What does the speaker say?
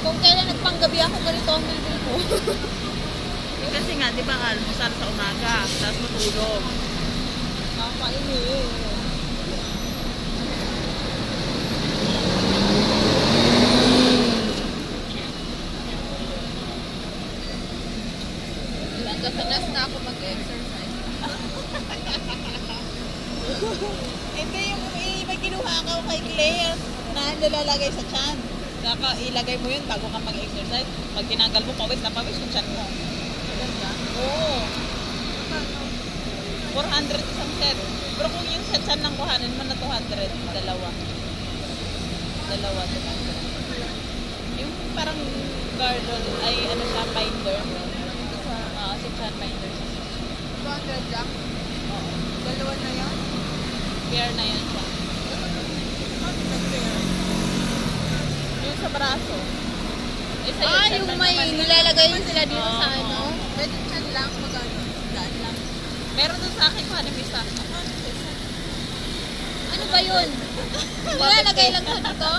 Kung kailan nagpanggabi ako, ganito ang bilbil ko. Kasi nga, di ba, almusal sa umaga, tapos matulog. Nakakainin. Nagkatanas na ako mag-exercise. Hindi, may kinuha ka kay Claire na nilalagay sa tiyan. Saka ilagay mo yun bago ka mag-exercise. Pag tinanggal mo, pawis na pawis yung tiyan mo. Ganda? Oo. 400 isang set. Pero kung yung set saan lang kuhanin mo na 200, dalawa. Dalawa, 200. Yung parang girdle, ay ano siya, binder. Si chan binder. 200 lang? Oo. Dalawa na yan? Pair na yan siya. Yung sa braso. Yung may nilalagay yun sila dito sa Oo. ano? Pwede chan lang, magano? Daan lang. Meron dun sa akin pa ni Misa. Ano ba yun? Nilalagay lang sa dito?